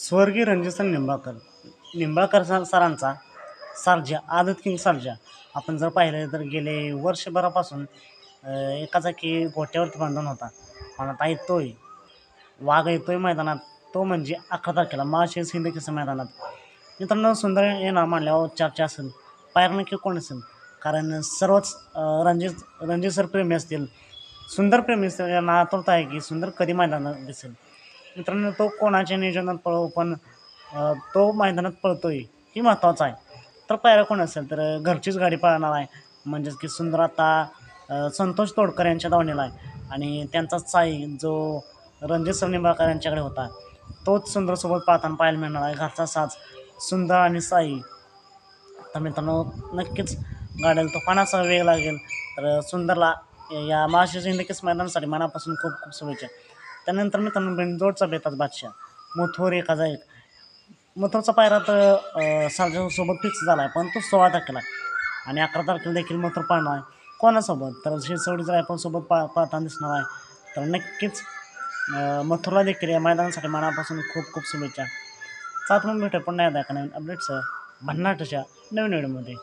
स्वर्गीय रणजित निंबाळकर सरांचा सर्जा आदत किंग सर्जा आपण जर पाहिलं तर गेले वर्षभरापासून एका जागी गोट्यावरती बांधून होता. पण आता येतोय वाघ येतोय मैदानात, तो म्हणजे 11 तारखेला माळशिरस हिंद केसरी मैदानात. मित्रांनो, सुंदर येणार म्हणल्यावर चर्चा असेल, पायरा नक्की कोण असेल? कारण सर्वच रणजित सर प्रेमी असतील, सुंदर प्रेमी असतील, यांना आतुरता आहे की सुंदर कधी मैदानात दिसेल. मित्रांनो, तो कोणाच्या नियोजनात पळो, पण तो मैदानात पळतोय ही महत्त्वाचं आहे. तर पायरा कोण असेल तर घरचीच गाडी पळणार आहे. म्हणजेच की सुंदर आता संतोष तोडकर यांच्या दावणीला आहे आणि त्यांचाच साई जो रणजित सर निंबाळकर यांच्याकडे होता, तोच सुंदरसोबत पाहताना पाहायला मिळणार आहे. घरचा साज सुंदर आणि साई. तर मित्रांनो, नक्कीच गाड्याला तुफानाचा वेग लागेल. तर सुंदरला या माळशिरस हिंद केसरी मैदानासाठी मनापासून खूप खूप शुभेच्छा. त्यानंतर मित्रांनो, बिनजोडचा बेताज बादशाह मथुर एकाचा एक. मथुरचा पायरा तर सर्जासोबत फिक्स झाला आहे, पण तो 16 तारखेला आणि 11 तारखेला देखील मथुर पाळणार आहे. कोणासोबत? तर शिरसवडीच्या रायफलसोबत पाळताना दिसणार आहे. तर नक्कीच मथुरला देखील या मैदानासाठी मनापासून खूप खूप शुभेच्छा. सात म्हणून भेटूया पुन्हा एकदा एका नवीन अपडेट्ससह भन्नाटच्या नवीन व्हिडिओमध्ये.